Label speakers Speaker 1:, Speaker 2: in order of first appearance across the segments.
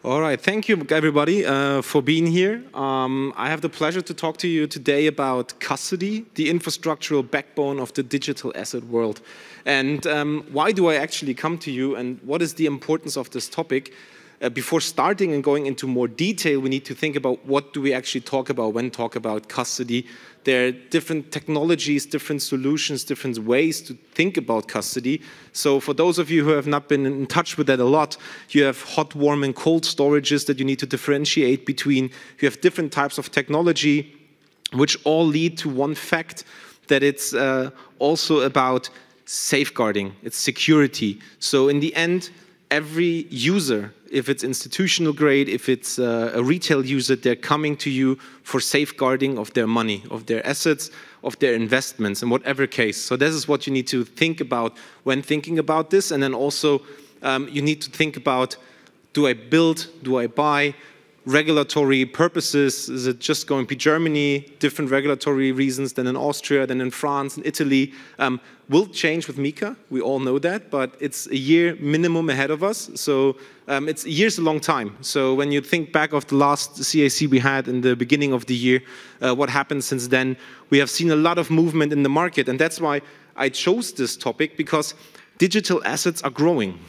Speaker 1: All right, thank you everybody for being here. I have the pleasure to talk to you today about custody, the infrastructural backbone of the digital asset world. And why do I actually come to you, and what is the importance of this topic? Before starting and going into more detail, we need to think about what do we actually talk about when talk about custody. There are different technologies, different solutions, different ways to think about custody. So for those of you who have not been in touch with that a lot, you have hot, warm, and cold storages that you need to differentiate between. You have different types of technology, which all lead to one fact, that it's also about safeguarding, it's security. So in the end, every user, if it's institutional grade, if it's a retail user, they're coming to you for safeguarding of their money, of their assets, of their investments, in whatever case. So this is what you need to think about when thinking about this. And then also you need to think about, do I build, do I buy? Regulatory purposes, is it just going to be Germany, different regulatory reasons than in Austria, than in France and Italy, will change with MiCA, we all know that, but it's a year minimum ahead of us, so it's a year's a long time. So when you think back of the last CAC we had in the beginning of the year, what happened since then, we have seen a lot of movement in the market, and that's why I chose this topic, because digital assets are growing.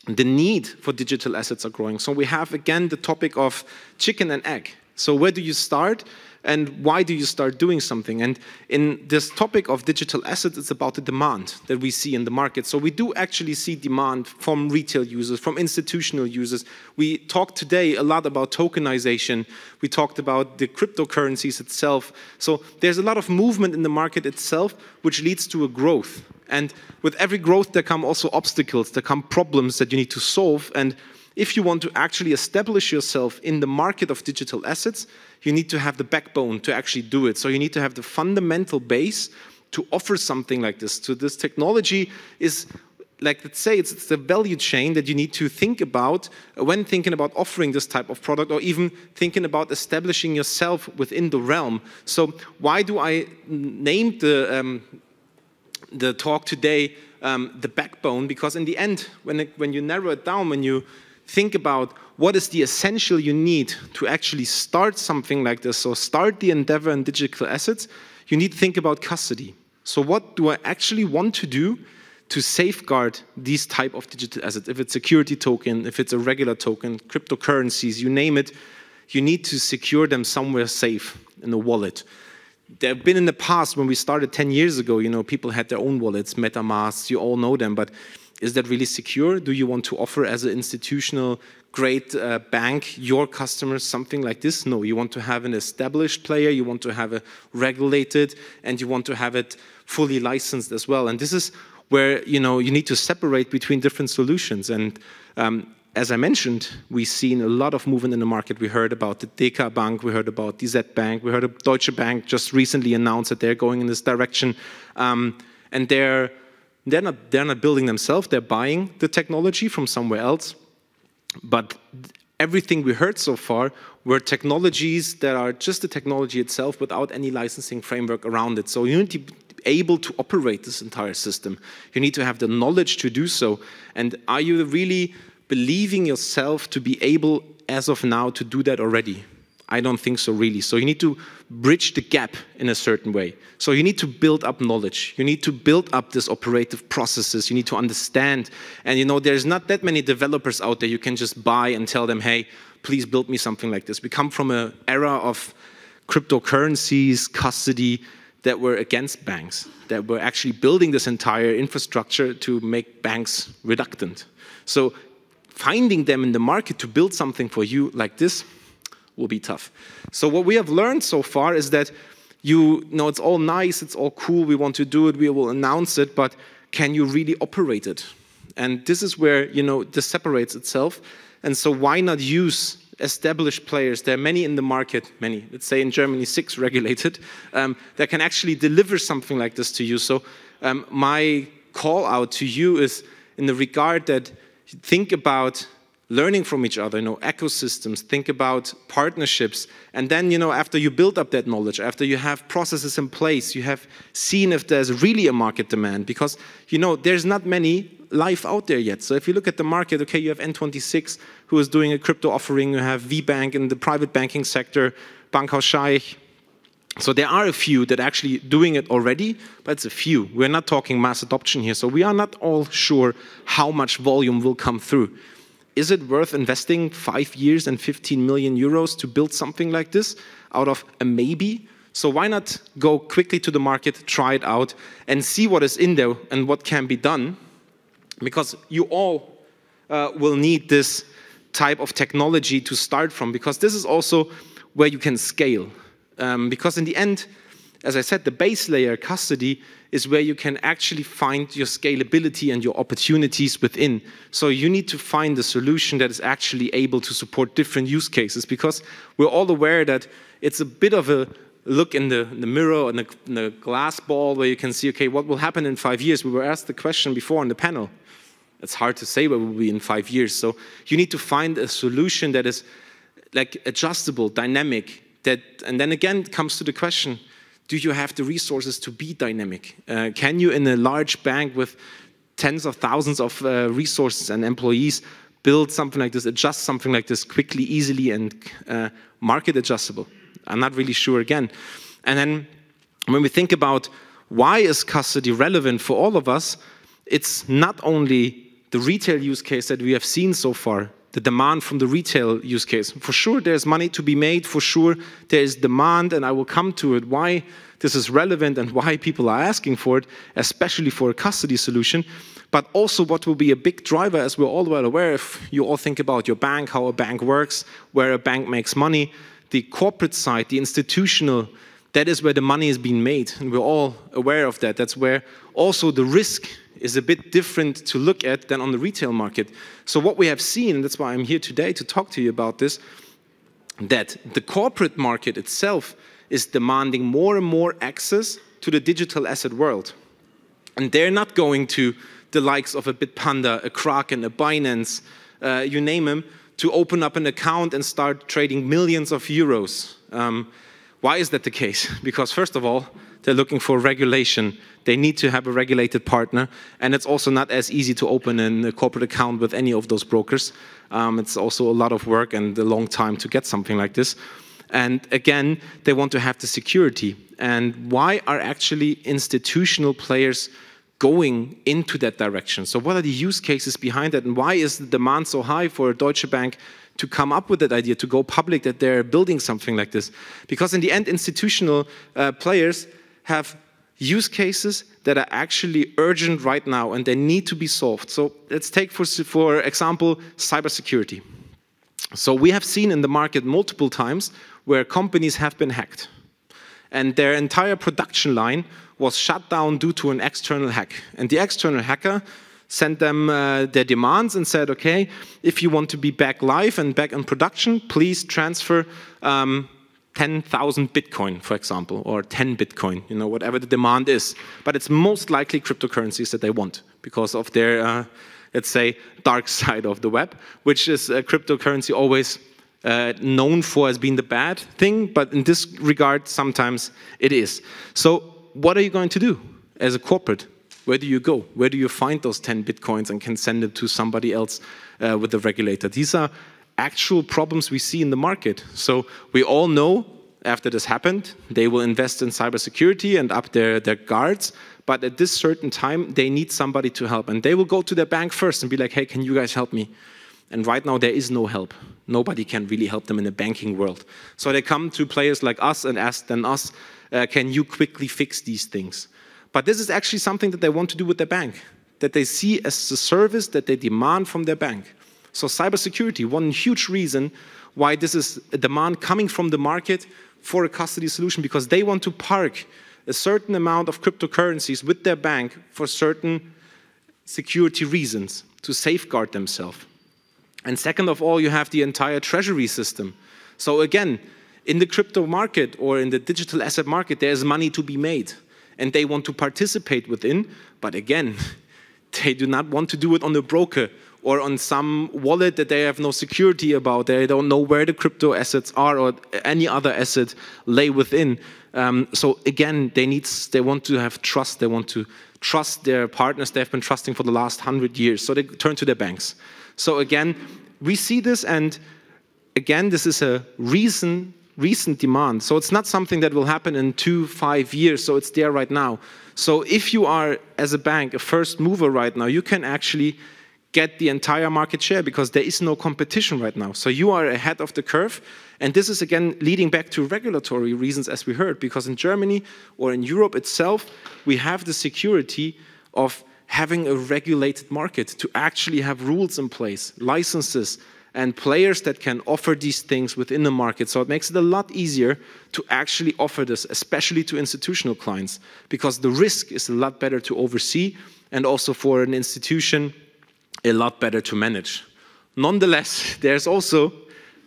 Speaker 1: The need for digital assets are growing. So we have, again, the topic of chicken and egg. So where do you start, and why do you start doing something? And in this topic of digital assets, it's about the demand that we see in the market. So we do actually see demand from retail users, from institutional users. We talked today a lot about tokenization. We talked about the cryptocurrencies itself. So there's a lot of movement in the market itself, which leads to a growth. And with every growth, there come also obstacles, there come problems that you need to solve. And if you want to actually establish yourself in the market of digital assets, you need to have the backbone to actually do it. So you need to have the fundamental base to offer something like this. So this technology is, like, let's say, it's the value chain that you need to think about when thinking about offering this type of product, or even thinking about establishing yourself within the realm. So why do I name the talk today the backbone? Because in the end, when you narrow it down, when you think about what is the essential you need to actually start something like this, so start the endeavor in digital assets, you need to think about custody. So what do I actually want to do to safeguard these type of digital assets? If it's a security token, if it's a regular token, cryptocurrencies, you name it, you need to secure them somewhere safe in a wallet. There have been in the past, when we started 10 years ago, you know, people had their own wallets, MetaMask, you all know them, but is that really secure? Do you want to offer as an institutional great bank your customers something like this? No, you want to have an established player, you want to have it regulated, and you want to have it fully licensed as well. And this is where, you know, you need to separate between different solutions. And as I mentioned, we've seen a lot of movement in the market. We heard about the DK Bank, we heard about DZ Bank, we heard of Deutsche Bank just recently announced that they're going in this direction. And they're not building themselves, they're buying the technology from somewhere else. But everything we heard so far were technologies that are just the technology itself without any licensing framework around it. So you need to be able to operate this entire system. You need to have the knowledge to do so. And are you really believing yourself to be able, as of now, to do that already? I don't think so, really. So you need to bridge the gap in a certain way. So you need to build up knowledge. You need to build up this operative processes. You need to understand. And you know, there's not that many developers out there you can just buy and tell them, hey, please build me something like this. We come from an era of cryptocurrencies, custody, that were against banks, that were actually building this entire infrastructure to make banks reluctant. So finding them in the market to build something for you like this will be tough. So what we have learned so far is that you know, it's all nice, it's all cool, we want to do it, we will announce it, but can you really operate it? And this is where, you know, this separates itself. And so why not use established players? There are many in the market, many, let's say in Germany 6 regulated, that can actually deliver something like this to you. So my call out to you is in the regard that think about learning from each other, ecosystems, think about partnerships. And then, after you build up that knowledge, after you have processes in place, you have seen if there's really a market demand, because, there's not many live out there yet. So if you look at the market, okay, you have N26 who is doing a crypto offering, you have VBank in the private banking sector, Bankhaus Scheich. So there are a few that are actually doing it already, but it's a few. We're not talking mass adoption here, so we are not all sure how much volume will come through. Is it worth investing 5 years and 15 million euros to build something like this out of a maybe? So why not go quickly to the market, try it out, and see what is in there and what can be done? Because you all will need this type of technology to start from, because this is also where you can scale. Because in the end, as I said, the base layer, custody, is where you can actually find your scalability and your opportunities within. So you need to find a solution that is actually able to support different use cases, because we're all aware that it's a bit of a look in the mirror and the glass ball where you can see, okay, what will happen in 5 years? We were asked the question before on the panel. It's hard to say where we'll be in 5 years. So you need to find a solution that is like adjustable, dynamic, and then again it comes to the question, do you have the resources to be dynamic? Can you, in a large bank with tens of thousands of resources and employees, build something like this, adjust something like this quickly, easily, and market adjustable? I'm not really sure again. And then when we think about why is custody relevant for all of us, it's not only the retail use case that we have seen so far, the demand from the retail use case. For sure, there's money to be made. For sure, there is demand, and I will come to it, why this is relevant and why people are asking for it, especially for a custody solution. But also what will be a big driver, as we're all well aware, if you all think about your bank, how a bank works, where a bank makes money, the corporate side, the institutional, that is where the money is being made. And we're all aware of that. That's where also the risk is a bit different to look at than on the retail market. So what we have seen, and that's why I'm here today to talk to you about this, that the corporate market itself is demanding more and more access to the digital asset world. And they're not going to the likes of a Bitpanda, a Kraken, a Binance, you name them, to open up an account and start trading millions of euros. Why is that the case? Because first of all, they're looking for regulation. They need to have a regulated partner, and it's also not as easy to open a corporate account with any of those brokers. It's also a lot of work and a long time to get something like this. And again, they want to have the security. And why are actually institutional players going into that direction? So what are the use cases behind that, and why is the demand so high for a Deutsche Bank to come up with that idea, to go public that they're building something like this? Because in the end, institutional players have use cases that are actually urgent right now and they need to be solved. So let's take, for example, cybersecurity. So we have seen in the market multiple times where companies have been hacked and their entire production line was shut down due to an external hack. And the external hacker sent them their demands and said, okay, if you want to be back live and back in production, please transfer 10,000 Bitcoin, for example, or 10 Bitcoin, whatever the demand is. But it's most likely cryptocurrencies that they want because of their, let's say, dark side of the web, which is cryptocurrency always known for as being the bad thing, but in this regard, sometimes it is. So what are you going to do as a corporate? Where do you go? Where do you find those 10 Bitcoins and can send it to somebody else with the regulator? These are actual problems we see in the market. So we all know after this happened, they will invest in cybersecurity and up their guards. But at this certain time, they need somebody to help. And they will go to their bank first and be like, hey, can you guys help me? And right now, there is no help. Nobody can really help them in the banking world. So they come to players like us and ask then us, can you quickly fix these things? But this is actually something that they want to do with their bank, that they see as a service that they demand from their bank. So cybersecurity, one huge reason why this is a demand coming from the market for a custody solution, because they want to park a certain amount of cryptocurrencies with their bank for certain security reasons, to safeguard themselves. And second of all, you have the entire treasury system. So again, in the crypto market or in the digital asset market, there's money to be made. And they want to participate within, but again, they do not want to do it on a broker or on some wallet that they have no security about. They don't know where the crypto assets are or any other asset lay within. So again, they want to have trust. They want to trust their partners they've been trusting for the last 100 years. So they turn to their banks. So again, we see this, and again, this is a recent demand. So it's not something that will happen in 2-5 years. So it's there right now. So if you are, as a bank, a first mover right now, you can actually get the entire market share because there is no competition right now. So you are ahead of the curve. And this is, again, leading back to regulatory reasons, as we heard, because in Germany or in Europe itself, we have the security of having a regulated market, to actually have rules in place, licenses, and players that can offer these things within the market. So it makes it a lot easier to actually offer this, especially to institutional clients, because the risk is a lot better to oversee, and also for an institution, a lot better to manage. Nonetheless, there's also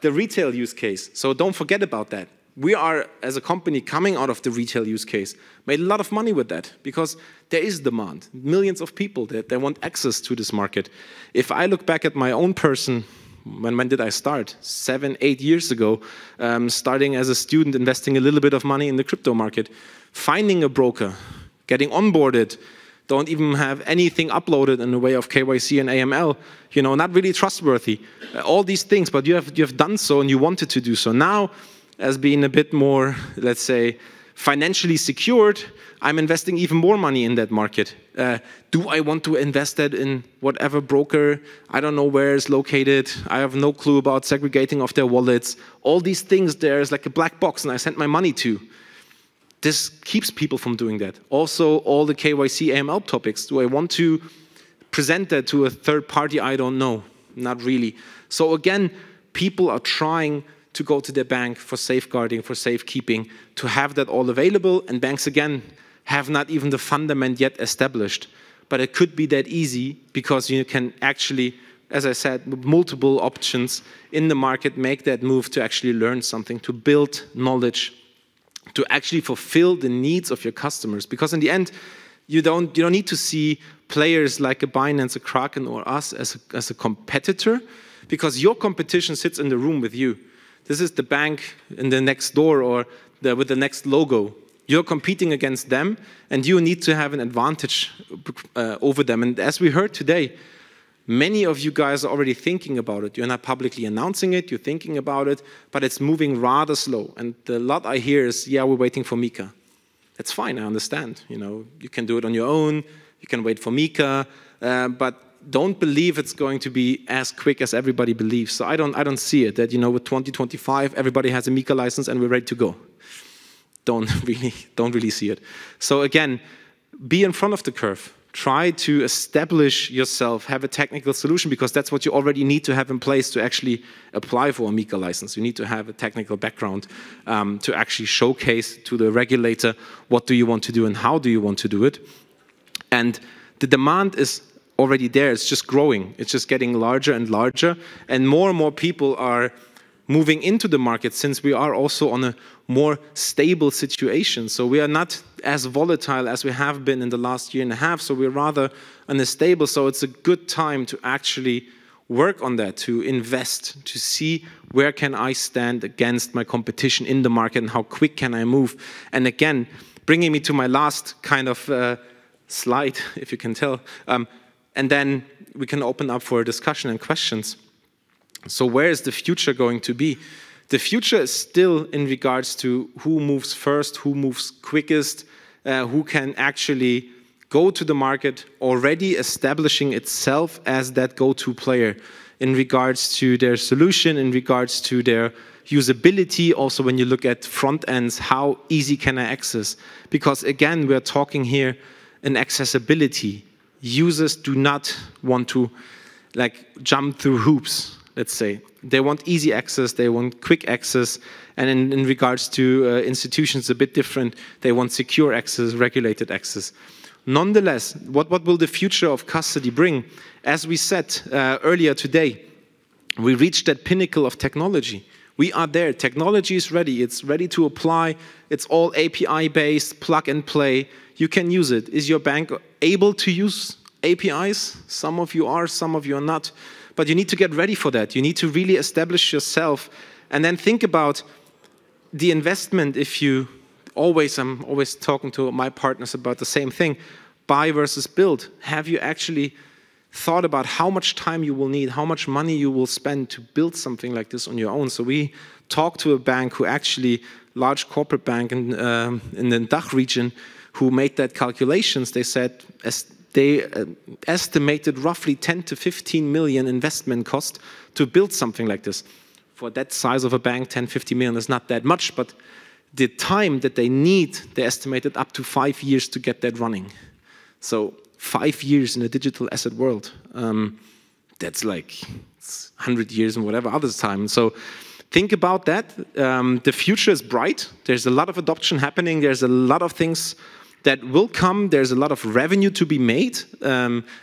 Speaker 1: the retail use case. So don't forget about that. We are, as a company, coming out of the retail use case, made a lot of money with that because there is demand. Millions of people that they want access to this market. If I look back at my own person, when did I start? 7-8 years ago, starting as a student, investing a little bit of money in the crypto market, finding a broker, getting onboarded, don't even have anything uploaded in the way of KYC and AML, you know, not really trustworthy. All these things, but you have done so and you wanted to do so. Now, as being a bit more, let's say, financially secured, I'm investing even more money in that market. Do I want to invest that in whatever broker? I don't know where it's located. I have no clue about segregating of their wallets. All these things, there's like a black box and I sent my money to. This keeps people from doing that. Also, all the KYC AML topics. Do I want to present that to a third party? I don't know. Not really. So again, people are trying to go to their bank for safeguarding, for safekeeping, to have that all available. And banks, again, have not even the fundament yet established. But it could be that easy because you can actually, as I said, with multiple options in the market, make that move to actually learn something, to build knowledge, to actually fulfill the needs of your customers. Because in the end, you don't need to see players like a Binance, a Kraken, or us as a competitor, because your competition sits in the room with you. This is the bank in the next door or with the next logo. You're competing against them, and you need to have an advantage over them. And as we heard today, many of you guys are already thinking about it. You're not publicly announcing it, you're thinking about it, but it's moving rather slow. And the lot I hear is, yeah, we're waiting for Mika. That's fine, I understand. You know, you can do it on your own, you can wait for Mika, but don't believe it's going to be as quick as everybody believes. So I don't see it, that, you know, with 2025, everybody has a Mika license and we're ready to go. Don't really see it. So again, be in front of the curve. Try to establish yourself, have a technical solution, because that's what you already need to have in place to actually apply for a Mika license. You need to have a technical background to actually showcase to the regulator what do you want to do and how do you want to do it. And the demand is already there. It's just growing. It's just getting larger and larger. And more people are moving into the market, since we are also on a more stable situation. So we are not as volatile as we have been in the last year and a half. So we're rather unstable. So it's a good time to actually work on that, to invest, to see where can I stand against my competition in the market and how quick can I move. And again, bringing me to my last kind of slide, if you can tell. And then we can open up for a discussion and questions. So where is the future going to be? The future is still in regards to who moves first, who moves quickest, who can actually go to the market already establishing itself as that go-to player in regards to their solution, in regards to their usability. Also, when you look at front ends, how easy can I access? Because again, we're talking here in accessibility. Users do not want to jump through hoops. Let's say. They want easy access, they want quick access, and in regards to institutions, a bit different. They want secure access, regulated access. Nonetheless, what will the future of custody bring? As we said earlier today, we reached that pinnacle of technology. We are there. Technology is ready. It's ready to apply. It's all API-based, plug and play. You can use it. Is your bank able to use APIs. Some of you are, some of you are not. But you need to get ready for that. You need to really establish yourself and then think about the investment. If you I'm always talking to my partners about the same thing, buy versus build. Have you actually thought about how much time you will need, how much money you will spend to build something like this on your own? So we talked to a bank who actually, large corporate bank in the DACH region, who made that calculations. They said they estimated roughly 10 to 15 million investment cost to build something like this. For that size of a bank, 10, 50 million is not that much, but the time that they need, they estimated up to 5 years to get that running. So 5 years in a digital asset world, that's like 100 years and whatever other time. So think about that. The future is bright. There's a lot of adoption happening. There's a lot of things that will come. There's a lot of revenue to be made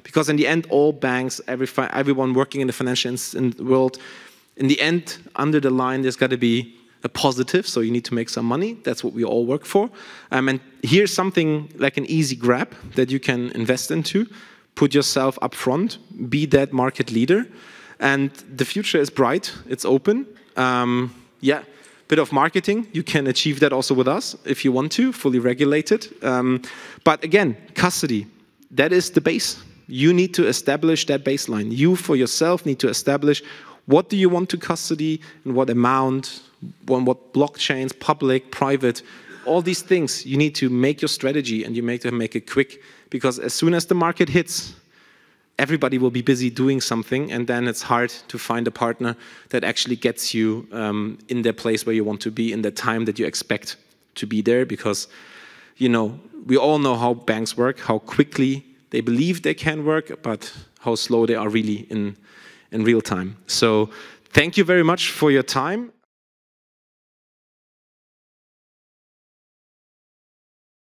Speaker 1: because in the end, all banks, everyone working in the financial world, in the end, under the line, there's got to be a positive, so you need to make some money. That's what we all work for. And here's something like an easy grab that you can invest into. Put yourself up front, be that market leader. And the future is bright, it's open. Yeah, bit of marketing. You can achieve that also with us if you want to, fully regulated. But again, custody, that is the base. You need to establish that baseline. You for yourself need to establish what do you want to custody and what amount, on what blockchains, public, private, all these things. You need to make your strategy and you make it quick, because as soon as the market hits, everybody will be busy doing something, and then it's hard to find a partner that actually gets you in the place where you want to be in the time that you expect to be there, because you know, we all know how banks work, how quickly they believe they can work, but how slow they are really in real time. So thank you very much for your time.